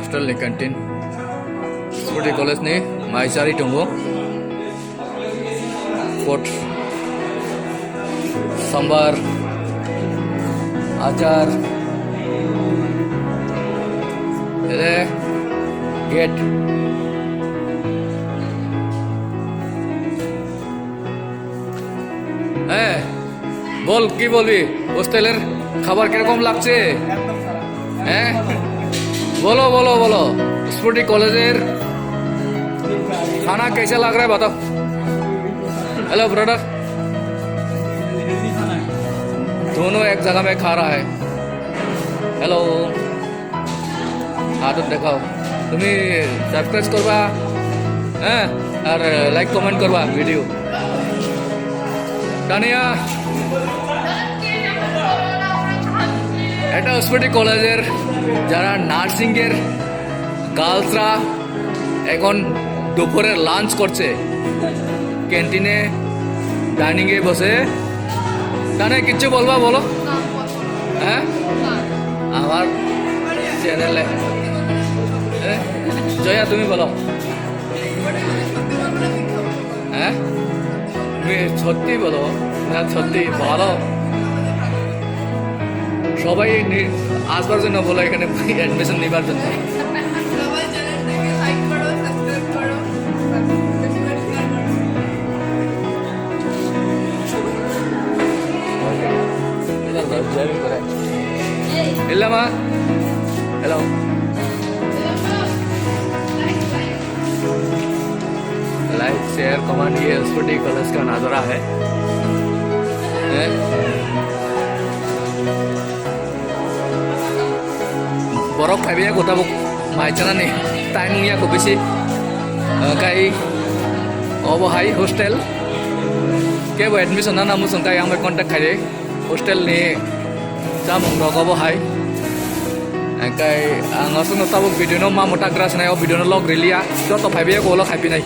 hostel ni canteen Seperti college ni Maisari tunggu food sambar acar ini gate বল কি বলবি হোস্টেলের খাবার কিরকম লাগছে হ্যাঁ बोलो बोलो बोलो स्फूर्ति कॉलेजेर खाना कैसा लग रहा है बताओ हेलो ब्रदर दोनों एक जगह में खा रहा है हेलो हाथ देखाओ तुम्हें सब्सक्राइब करवा हाँ और लाइक कमेंट करवा वीडियो टानिया এটা স্ফূর্তি কলেজের যারা নার্সিংয়ের গার্লসরা এখন দুপুরে লাঞ্চ করছে ক্যান্টিনে ডাইনিংয়ে বসে তাহলে কিচ্ছু বলবা বলো হ্যাঁ আমার চ্যানেলে জয়া তুমি বলো হ্যাঁ তুমি সত্যি বলো না সত্যি ভালো সবাই আসবার জন্য বলো এখানে অ্যাডমিশন নেবার জন্য इल्लामा हेलो लाइक शेयर कमेंट ये स्फूर्ति कॉलेज का नज़ारा है borok kayaknya kota buk macam nih timingnya aku bisi kayak oh hai hostel kayak buat admission na namun sangka yang berkontak kayak hostel nih jamung rokok hai kayak ngasih nota buk video no mau mutak keras nih oh video no log relia jatuh kayaknya kalau kayak pinai